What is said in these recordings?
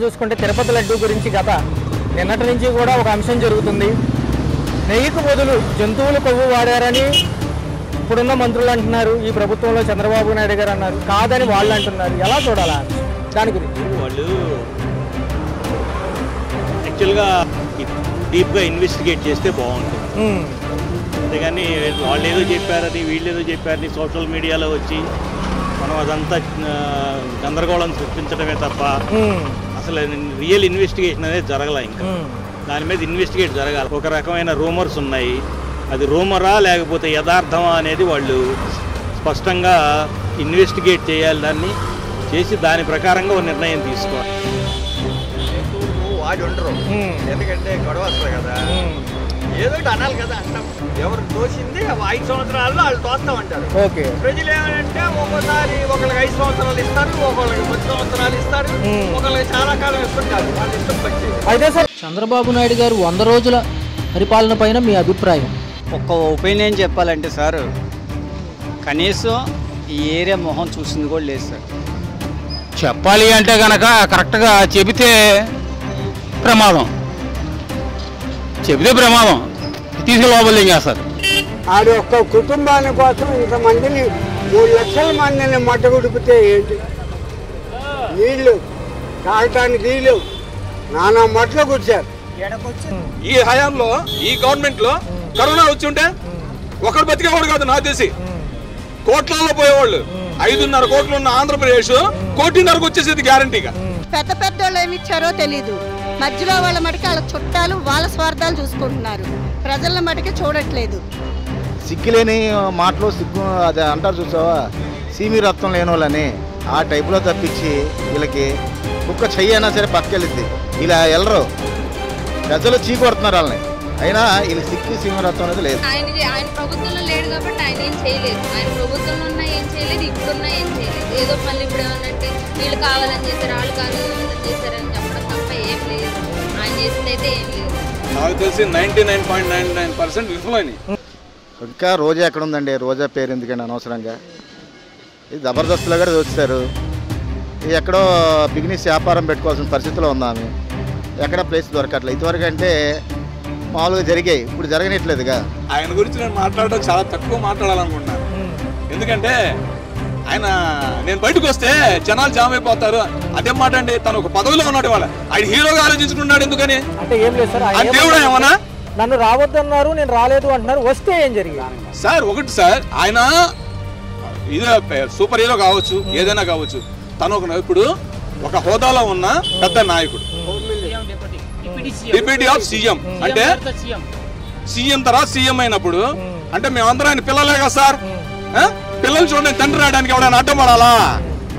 చూసుకుంటే తిరుపతి లడ్డూ గురించి గత నిన్నటి నుంచి కూడా ఒక అంశం జరుగుతుంది. నెయ్యికి బదులు జంతువుల కొవ్వు వాడారని ఇప్పుడున్న మంత్రులు అంటున్నారు, ఈ ప్రభుత్వంలో చంద్రబాబు నాయుడు గారు అన్నారు, కాదని వాళ్ళు అంటున్నారు. ఎలా చూడాలా దాని గురించి? వాళ్ళు యాక్చువల్గా డీప్గా ఇన్వెస్టిగేట్ చేస్తే బాగుంటుంది. అంతేగాని వాళ్ళు ఏదో చెప్పారని వీళ్ళు ఏదో చెప్పారని సోషల్ మీడియాలో వచ్చి మనం అదంతా గందరగోళం సృష్టించడమే తప్ప అసలు రియల్ ఇన్వెస్టిగేషన్ అనేది జరగల. ఇంకా దాని మీద ఇన్వెస్టిగేట్ జరగాలి. ఒక రకమైన రూమర్స్ ఉన్నాయి, అది రూమరా లేకపోతే యథార్థమా అనేది వాళ్ళు స్పష్టంగా ఇన్వెస్టిగేట్ చేయాలి. దాన్ని చేసి దాని ప్రకారంగా ఒక నిర్ణయం తీసుకోవాలి. వాడి ఉండరు, ఎందుకంటే గొడవ వస్తుంది కదా, ఏదో ఒకటి అనాలి కదా. అంటాం ఎవరు తోసింది 5 సంవత్సరాల్లో వాళ్ళు తోస్తామంటారు. ప్రజలు ఏమంటే ఒక్కోసారి ఒకళ్ళకి 5 సంవత్సరాలు ఇస్తారు, ఒకళ్ళకి 10 సంవత్సరాలు ఇస్తారు, ఒకళ్ళకి చాలా కాలం ఇస్తుంటారు. వాళ్ళు ఇష్టం పట్టి. అయితే సార్ చంద్రబాబు నాయుడు గారు 100 రోజుల పరిపాలన పైన మీ అభిప్రాయం? ఒక్క ఒపీనియన్ చెప్పాలంటే సార్, కనీసం ఈ ఏరియా మొహం చూసింది కూడా లేదు సార్. చెప్పాలి అంటే కనుక కరెక్ట్గా చెబితే ప్రమాదం, చెబితే ప్రమాదం, తీసుకులోపలి చేస్తారు. ఆడు ఒక్క కుటుంబాల కోసం ఇంతమందిని 3 లక్షల మందిని మట్టగుడిపితే ఏంటి? నీళ్లు తాగటానికి నీళ్లు నానా మట్లు కూర్చారు. ఈ హయాంలో ఈ గవర్నమెంట్ లో కరోనా వచ్చి ఉంటే ఒకరు బతికేవాడు కాదు. నాకు తెలిసి కోట్లలో పోయేవాళ్ళు. 5.5 కోట్లు ఉన్న ఆంధ్రప్రదేశ్ 1.5 కోటికి వచ్చేసేది గ్యారంటీగా. పెద్ద పెద్ద వాళ్ళు ఏమి ఇచ్చారో తెలీదు. మధ్యలో వాళ్ళ మటుకు వాళ్ళ చుట్టాలు వాళ్ళ స్వార్థాలు చూసుకుంటున్నారు, ప్రజల మటుకు చూడట్లేదు. సిగ్గులేని మాటలు సిగ్గు అది అంటారు చూసావా, సీమి రక్తం లేని వాళ్ళని ఆ టైపులో తప్పించి వీళ్ళకి కుక్క చెయ్యైనా సరే పక్కకెళ్ళిద్ది. ఇలా వెళ్ళరు, ప్రజలు చీకొడుతున్నారు వాళ్ళని. అయినా వీళ్ళు సిగ్గు సీమి రక్తం అనేది లేదు. ఆయన ప్రభుత్వంలో లేడు కాబట్టి ఆయన ఏం చేయలేదు. ఆయన ప్రభుత్వంలో ఉన్నా ఏం చేయలేదు, ఇప్పుడున్నా ఏం చేయలేదు. ఏదో మళ్ళీ ఇప్పుడు ఏమన్నంటే వీళ్ళు కావాలని చేశారు, వాళ్ళు కావాలని చేశారని చెప్పడం తప్ప ఏం లేదు. ఆయన చేసింది అయితే ఏం లేదు. నాకు తెలిసి 99.99% విఫలమైనవి. ఇంకా రోజా ఎక్కడ ఉందండి? రోజా పేరు ఎందుకండి అనవసరంగా? ఇది జబర్దస్త్లో కూడా వచ్చారు. ఇది ఎక్కడో బిజినెస్ వ్యాపారం పెట్టుకోవాల్సిన పరిస్థితిలో ఉందాము. ఎక్కడ ప్లేస్ దొరకట్లేదు. ఇదివరకు అంటే మామూలుగా జరిగాయి, ఇప్పుడు జరగనట్లేదుగా. ఆయన గురించి నేను మాట్లాడడం చాలా తక్కువ మాట్లాడాలనుకుంటున్నాను. ఎందుకంటే ఆయన నేను బయటకు వస్తే జనాలు జామ్ అయిపోతారు. అదేం మాట అండి, తను ఒక పదవిలో ఉన్నాడు. వాళ్ళ ఆయన హీరోగా ఆలోచించుకున్నాడు. ఎందుకని అంటే ఏం లేదు సార్, ఆయన దేవుడా ఏమన్నా? నన్ను రావద్దన్నారు, నేను రాలేదు అంటున్నారు. వస్తే ఏం జరిగింది సార్? ఒకటి సార్, ఆయన ఇదే సూపర్ హీరో కావచ్చు, ఏదైనా కావచ్చు. తను ఇప్పుడు ఒక హోదాలో ఉన్న పెద్ద నాయకుడు, డిప్యూటీ ఆఫ్ సీఎం. అంటే సీఎం తర్వాత సీఎం అయినప్పుడు అంటే మేమందరం ఆయన పిల్లలే కదా సార్. పిల్లలు చూడండి, తండ్రి రావడానికి ఎవడైనా అడ్డం పడాలా?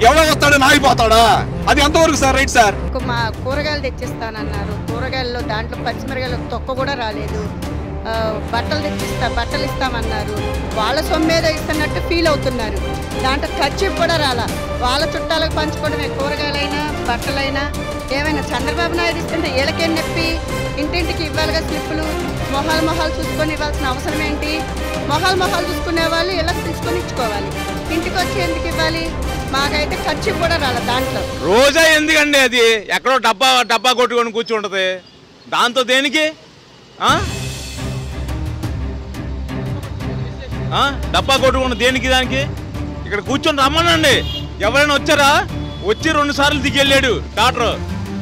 ఎవడో వస్తాడని ఆగిపోతాడా? అది ఎంతవరకు సార్ రైట్ సార్? మా కూరగాయలు తెచ్చిస్తానన్నారు, కూరగాయల్లో దాంట్లో పచ్చిమిరగాయలు తొక్క కూడా రాలేదు. బట్టలు ఇస్తామన్నారు, వాళ్ళ సొమ్మేదో ఇస్తున్నట్టు ఫీల్ అవుతున్నారు. దాంట్లో ఖర్చు కూడా రాలా. వాళ్ళ చుట్టాలకు పంచుకోవడమే, కూరగాయలైనా బట్టలైనా ఏమైనా. చంద్రబాబు నాయుడు ఇస్తుంటే వీళ్ళకేం నొప్పి? ఇంటింటికి ఇవ్వాలిగా స్లిప్పులు. మొహాలు చూసుకొని ఇవ్వాల్సిన అవసరం ఏంటి? మొహాలు చూసుకునే వాళ్ళు ఇళ్ళకి తీసుకొని ఇచ్చుకోవాలి. ఇంటికి వచ్చి ఎందుకు ఇవ్వాలి? మాకైతే ఖర్చు కూడా రాలే దాంట్లో. రోజా ఎందుకండి? అది ఎక్కడో డబ్బా కొట్టుకొని కూర్చుంటది. దాంతో దేనికి? డబ్బా కొట్టుకున్న దేనికి? దానికి ఇక్కడ కూర్చొని రమ్మనండి. ఎవరైనా వచ్చారా? వచ్చి 2 సార్లు దిగెళ్ళాడు డాక్టర్,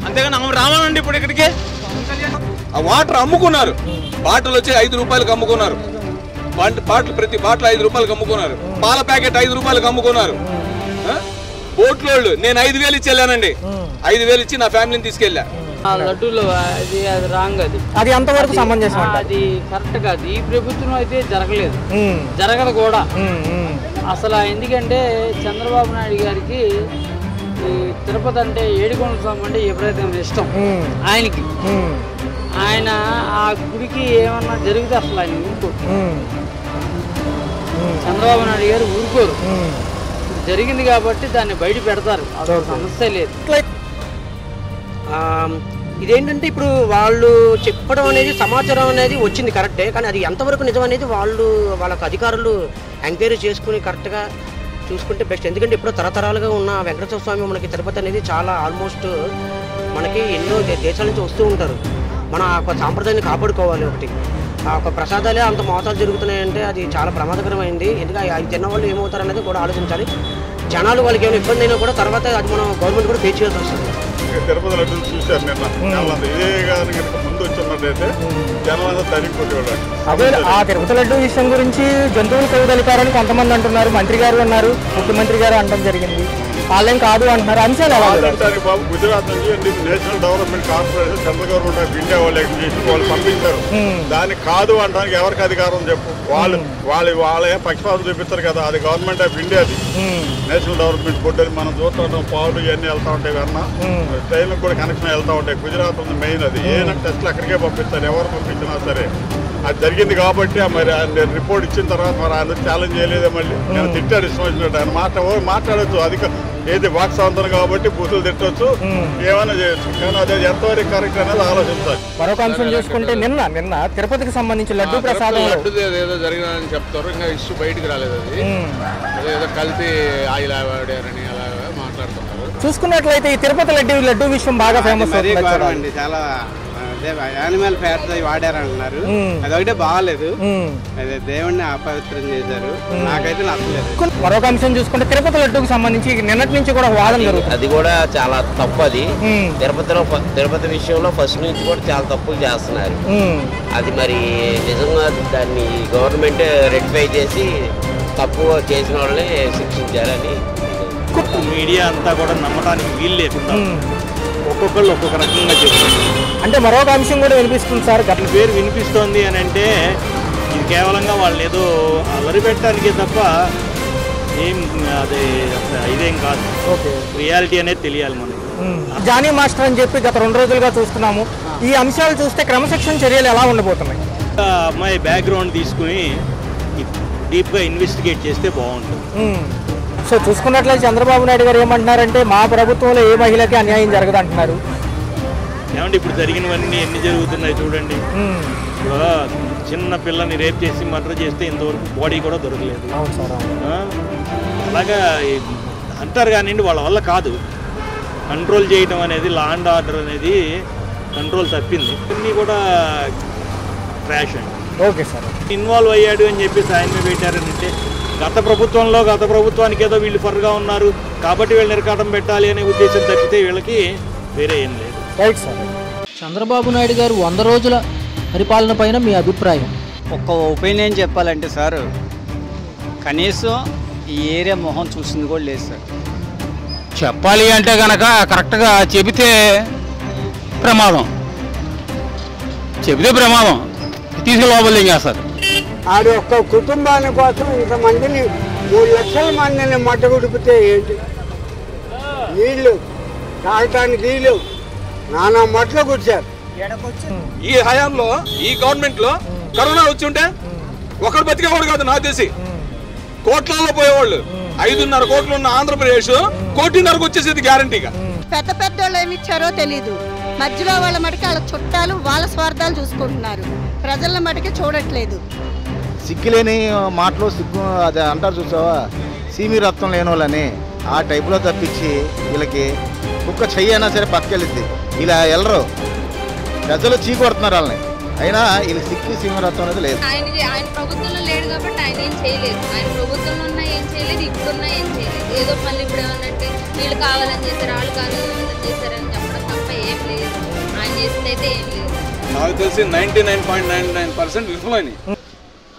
అంతేగాని రామనండి ఇప్పుడు ఇక్కడికి. ఆ వాటర్ అమ్ముకున్నారు. బాటిల్ వచ్చి 5 రూపాయలకు అమ్ముకున్నారు. బాటిల్ ప్రతి బాటిల్ 5 రూపాయలకు అమ్ముకున్నారు. పాల ప్యాకెట్ 5 రూపాయలకు అమ్ముకున్నారు. బోట్లోళ్ళు నేను 5,000 ఇచ్చి వెళ్ళానండి. 5,000 ఇచ్చి నా ఫ్యామిలీని తీసుకెళ్ళా. లడ్డూలు అది రాంగ్. అది ఎంతవరకు సమంజసం? అది కరెక్ట్ కాదు. ఈ ప్రభుత్వం అయితే జరగలేదు, జరగదు కూడా అసలు. ఎందుకంటే చంద్రబాబు నాయుడు గారికి ఈ తిరుపతి అంటే ఏడుకొండల స్వామి అంటే ఎప్పుడైతే ఇష్టం ఆయనకి. ఆయన ఆ గుడికి ఏమన్నా జరిగితే అసలు ఆయన ఊరుకోరు. చంద్రబాబు నాయుడు గారు ఊరుకోరు. జరిగింది కాబట్టి దాన్ని బయట పెడతారు, అసలు సమస్య లేదు. ఇదేంటంటే ఇప్పుడు వాళ్ళు చెప్పడం అనేది, సమాచారం అనేది వచ్చింది కరెక్టే, కానీ అది ఎంతవరకు నిజం అనేది వాళ్ళకు అధికారులు ఎంక్వైరీ చేసుకుని కరెక్ట్గా చూసుకుంటే బెస్ట్. ఎందుకంటే ఇప్పుడు తరతరాలుగా ఉన్న వెంకటేశ్వర స్వామి మనకి తిరుపతి అనేది చాలా ఆల్మోస్ట్ మన మనకి ఎన్నో దేశాల నుంచి వస్తూ ఉంటారు. మన ఒక సాంప్రదాయాన్ని కాపాడుకోవాలి. ఒకటి ఒక ప్రసాదాలే అంత మోతాదు జరుగుతున్నాయంటే అది చాలా ప్రమాదకరమైంది. ఎందుకంటే అవి తిన్న వాళ్ళు ఏమవుతారు అనేది కూడా ఆలోచించాలి. జనాలు వాళ్ళకి ఏమైనా ఇబ్బంది అయినా కూడా తర్వాత అది మనం గవర్నమెంట్ కూడా పే చేయాల్సి వస్తుంది. తిరుపతి లడ్డూలు చూశారు నిన్న, ఇదే కానీ ముందు వచ్చినట్టయితే జనాలంతా తరిగిపోయేవాళ్ళు. అదే ఆ తిరుపతి లడ్డూ విషయం గురించి జంతువులు కొవ్వు కలిపారని కొంతమంది అంటున్నారు. మంత్రి గారు అన్నారు, ముఖ్యమంత్రి గారు అనడం జరిగింది. వాళ్ళేం కాదు అంటున్నారు. అంశాలు ఎలా అంటారు బాబు, గుజరాత్ నుంచి national development corporation central government of India వాళ్ళు చేసి వాళ్ళు పంపించారు. దానికి కాదు అనడానికి ఎవరికి అధికారం చెప్పు? వాళ్ళే పక్షపాతం చూపిస్తారు కదా. అది గవర్నమెంట్ ఆఫ్ ఇండియాది నేషనల్ డెవలప్మెంట్ బోర్డు. అది మనం చూస్తుంటాం, పావులు ఇవన్నీ వెళ్తా ఉంటాయి కన్నా ట్రైన్లకు కూడా కనెక్షన్ వెళ్తా ఉంటాయి. గుజరాత్ ఉంది మెయిన్. అది ఏదైనా టెస్ట్లు అక్కడికే పంపిస్తారు, ఎవరు పంపించినా సరే. అది జరిగింది కాబట్టి మరి ఆయన రిపోర్ట్ ఇచ్చిన తర్వాత మరి ఆయన ఛాలెంజ్ చేయలేదే. మళ్ళీ నేను తిట్టాడు ఇష్టం వచ్చినట్టు. ఆయన మాట్లాడచ్చు, అది ఏది వాక్ స్వాతంత్రం కాబట్టి బూతులు తిట్టవచ్చు, ఏమైనా చేయొచ్చు. కానీ అదే ఎంతవరకు కరెక్ట్ అనేది ఆలోచించాలి. మరొక అంశం చూసుకుంటే నిన్న తిరుపతికి సంబంధించి లడ్డూ ప్రసాదం ఏదో జరిగిందని చెప్తారు, ఇంకా ఇష్యూ బయటికి రాలేదు. అది ఏదో కలిపి ఆయిల్ వాడారని అలా మాట్లాడుతున్నారు. చూసుకున్నట్లయితే ఈ తిరుపతి లడ్డూ విషయం బాగా ఫేమస్ అండి. చాలా యానిమల్ ఫ్యాట్స్ అవి వాడారంటున్నారు. అదొకటే బాగాలేదు. అదే దేవుడిని అపవిత్రం చేశారు. నాకైతే నచ్చలేదు. మరొక అంశం చూసుకుంటే తిరుపతి లడ్డూకి సంబంధించి నిన్నటి నుంచి కూడా వాదన జరుగుతుంది. అది కూడా చాలా తప్పు. అది తిరుపతి విషయంలో ఫస్ట్ నుంచి కూడా చాలా తప్పులు చేస్తున్నారు. అది మరి నిజంగా దాన్ని గవర్నమెంట్ రెక్టిఫై చేసి తప్పు చేసిన వాళ్ళని శిక్షించారని. మీడియా అంతా కూడా నమ్మడానికి వీలు లేకుండా ఒక్కొక్కళ్ళు ఒక్కొక్క రకంగా చెప్తున్నారు. అంటే మరొక అంశం కూడా వినిపిస్తుంది సార్. అట్ల పేరు వినిపిస్తోంది అని అంటే ఇది కేవలంగా వాళ్ళు ఏదో అలరి పెట్టడానికే తప్ప ఏం అది ఇదేం కాదు. రియాలిటీ అనేది తెలియాలి మనకి. జానీ మాస్టర్ అని చెప్పి గత 2 రోజులుగా చూస్తున్నాము. ఈ అంశాలు చూస్తే క్రమశిక్షణ చర్యలు ఎలా ఉండబోతున్నాయి? అమ్మాయి బ్యాక్గ్రౌండ్ తీసుకుని డీప్గా ఇన్వెస్టిగేట్ చేస్తే బాగుంటుంది. సో చూసుకున్నట్లయితే చంద్రబాబు నాయుడు గారు ఏమంటున్నారంటే మా ప్రభుత్వంలో ఏ మహిళకి అన్యాయం జరగదు అంటున్నారు. ఏమంటే ఇప్పుడు జరిగినవన్నీ ఎన్ని జరుగుతున్నాయి చూడండి. చిన్న పిల్లని రేప్ చేసి మర్డర్ చేస్తే ఇంతవరకు బాడీ కూడా దొరకలేదు. అలాగా అంటారు కానివ్వండి, వాళ్ళ వల్ల కాదు. కంట్రోల్ చేయడం అనేది, లా అండ్ ఆర్డర్ అనేది కంట్రోల్ తప్పింది. అన్నీ కూడా క్రాష్ అండి. Okay sir. ఇన్వాల్వ్ అయ్యాడు అని చెప్పేసి ఆయన్ని పెట్టారనంటే గత ప్రభుత్వానికి ఏదో వీళ్ళు ఫర్గా ఉన్నారు కాబట్టి వీళ్ళు నిరకాటం పెట్టాలి అనే ఉద్దేశం తప్పితే వీళ్ళకి వేరే ఏం లేదు. Right sir. చంద్రబాబు నాయుడు గారు 100 రోజుల పరిపాలన పైన మీ అభిప్రాయం? ఒక్క ఒపీనియన్ చెప్పాలంటే సార్, కనీసం ఈ ఏరియా మొహం చూసింది కూడా లేదు సార్. చెప్పాలి అంటే కనుక కరెక్ట్గా చెబితే ప్రమాదం, తీసుకు లోపల చేస్తారు. ఆడి ఒక్క కుటుంబాల కోసం ఇంతమందిని 3 లక్షల మందిని మట్టగుడిపితే ఏంటి? నీళ్లు తాగటానికి నీళ్లు నానా మట్లు కూర్చారు. ఈ హయాంలో ఈ గవర్నమెంట్ లో కరోనా వచ్చి ఉంటే ఒకరు బతికేవాడు కాదు. నాకు తెలిసి కోట్లలో పోయేవాళ్ళు. 5.5 కోట్లు ఉన్న ఆంధ్రప్రదేశ్ 1.5 కోటికి వచ్చేసేది గ్యారంటీగా. పెద్ద వాళ్ళు ఏమి ఇచ్చారో తెలీదు. మధ్యలో వాళ్ళ మటుకు వాళ్ళ చుట్టాలు వాళ్ళ స్వార్థాలు చూసుకుంటున్నారు. ప్రజల మటుకు చూడట్లేదు. సిగ్గులేని మాటలో అది అంటారు చూసావా, సీమి రక్తం లేని వాళ్ళని ఆ టైపులో తప్పించి వీళ్ళకి కుక్క చెయ్యైనా సరే పక్కకెళ్ళిద్ది. ఇలా వెళ్ళరు, ప్రజలు చీకొడుతున్నారు వాళ్ళని. అయినా వీళ్ళు సీమి రక్తం అనేది లేదు. ఆయన ప్రభుత్వంలో లేడు కాబట్టి ఆయన ఏం చేయలేదు. ఆయన ప్రభుత్వంలో ఉన్నా ఏం చేయలేదు, ఇప్పుడున్నా ఏం చేయలేదు. ఏదో మళ్ళీ ఇప్పుడు ఏమన్నంటే వీళ్ళు కావాలని చేశారు, వాళ్ళు కావాలని చేశారని చెప్పడం తప్ప ఏం లేదు. ఆయన చేసింది అయితే ఏం లేదు. నాకు తెలిసి 99.99% విఫలమైనవి.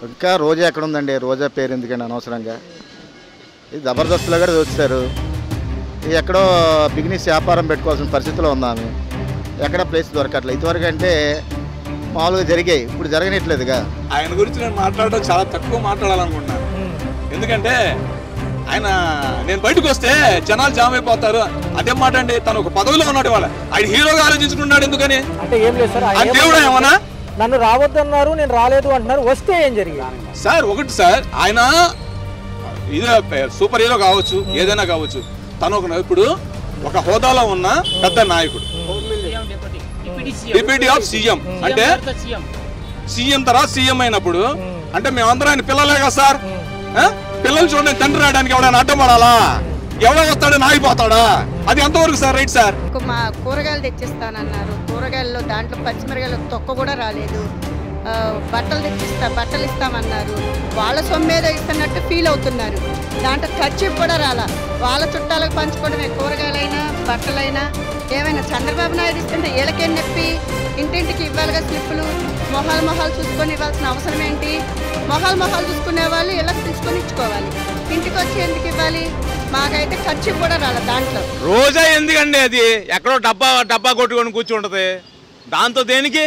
ఇంకా రోజా ఎక్కడ ఉందండి? రోజా పేరు ఎందుకండి అనవసరంగా? ఇది జబర్దస్త్లో కూడా వచ్చారు. ఇది ఎక్కడో బిజినెస్ వ్యాపారం పెట్టుకోవాల్సిన పరిస్థితిలో ఉందాము. ఎక్కడ ప్లేస్ దొరకట్లేదు. ఇదివరకు అంటే మామూలుగా జరిగాయి, ఇప్పుడు జరగనట్లేదుగా. ఆయన గురించి నేను మాట్లాడడం చాలా తక్కువ మాట్లాడాలనుకుంటున్నాను. ఎందుకంటే నేను బయటకు వస్తే జనాలు జామ్ అయిపోతారు. అదేం మాట అండి, తను ఒక పదవిలో ఉన్నాడు. ఆయన హీరోగా ఆలోచించుకున్నాడు. ఎందుకని అంటే ఏం లేదు సార్, ఆయన దేవుడా ఏమన్నా? నన్ను రావద్దన్నారు, నేను రాలేదు అంటున్నారు. వస్తే ఏం జరిగింది సార్? ఒకటి సార్, ఆయన ఇదే సూపర్ హీరో కావచ్చు, ఏదైనా కావచ్చు. తను ఇప్పుడు ఒక హోదాలో ఉన్న పెద్ద నాయకుడు, డిప్యూటీ ఆఫ్ సీఎం. అంటే సీఎం తర్వాత సీఎం అయినప్పుడు అంటే మేమందరం ఆయన పిల్లలే కదా సార్. పిల్లలు చూడండి, తండ్రి రావడానికి ఎవడైనా అడ్డం పడాలా? ఎవడో వస్తాడని ఆగిపోతాడా? అది ఎంతవరకు సార్ రైట్ సార్? మా కూరగాయలు తెచ్చిస్తానన్నారు, కూరగాయల్లో దాంట్లో పచ్చిమిరగాయలు తొక్క కూడా రాలేదు. బట్టలు ఇస్తామన్నారు, వాళ్ళ సొమ్మేదో ఇస్తున్నట్టు ఫీల్ అవుతున్నారు. దాంట్లో ఖర్చు కూడా రాలా, వాళ్ళ చుట్టాలకు పంచుకోవడమే. కూరగాయలైనా బట్టలైనా ఏమైనా చంద్రబాబు నాయుడు ఇస్తుంటే వీళ్ళకేం నొప్పి? ఇంటింటికి ఇవ్వాలిగా స్లిప్పులు. మొహాలు చూసుకొని ఇవ్వాల్సిన అవసరం ఏంటి? మొహాలు చూసుకునే వాళ్ళు ఇళ్ళకి తీసుకొని ఇచ్చుకోవాలి. ఇంటికి వచ్చి ఎందుకు ఇవ్వాలి? మాకైతే ఖర్చు కూడా రాలే దాంట్లో. రోజా ఎందుకండి? అది ఎక్కడో డబ్బా కొట్టుకొని కూర్చుంటది, దాంతో దేనికి?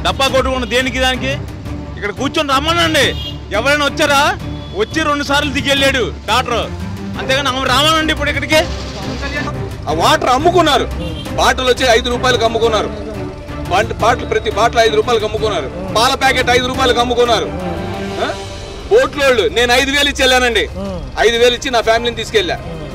డబ్బా కొట్టుకున్న దేనికి దానికి? ఇక్కడ కూర్చొని రమ్మనండి. ఎవరైనా వచ్చారా? వచ్చి 2 సార్లు దిగెళ్ళాడు డాక్టర్, అంతేగాని ఆమె రామనండి ఇప్పుడు ఇక్కడికి. ఆ వాటర్ అమ్ముకున్నారు, బాటిల్ వచ్చి 5 రూపాయలకు అమ్ముకున్నారు. బాటిల్ ప్రతి బాటిల్ 5 రూపాయలకు అమ్ముకున్నారు. పాల ప్యాకెట్ 5 రూపాయలకు అమ్ముకున్నారు. బోట్లోళ్ళు నేను 5,000 ఇచ్చి వెళ్ళానండి. 5,000 ఇచ్చి నా ఫ్యామిలీని తీసుకెళ్ళా.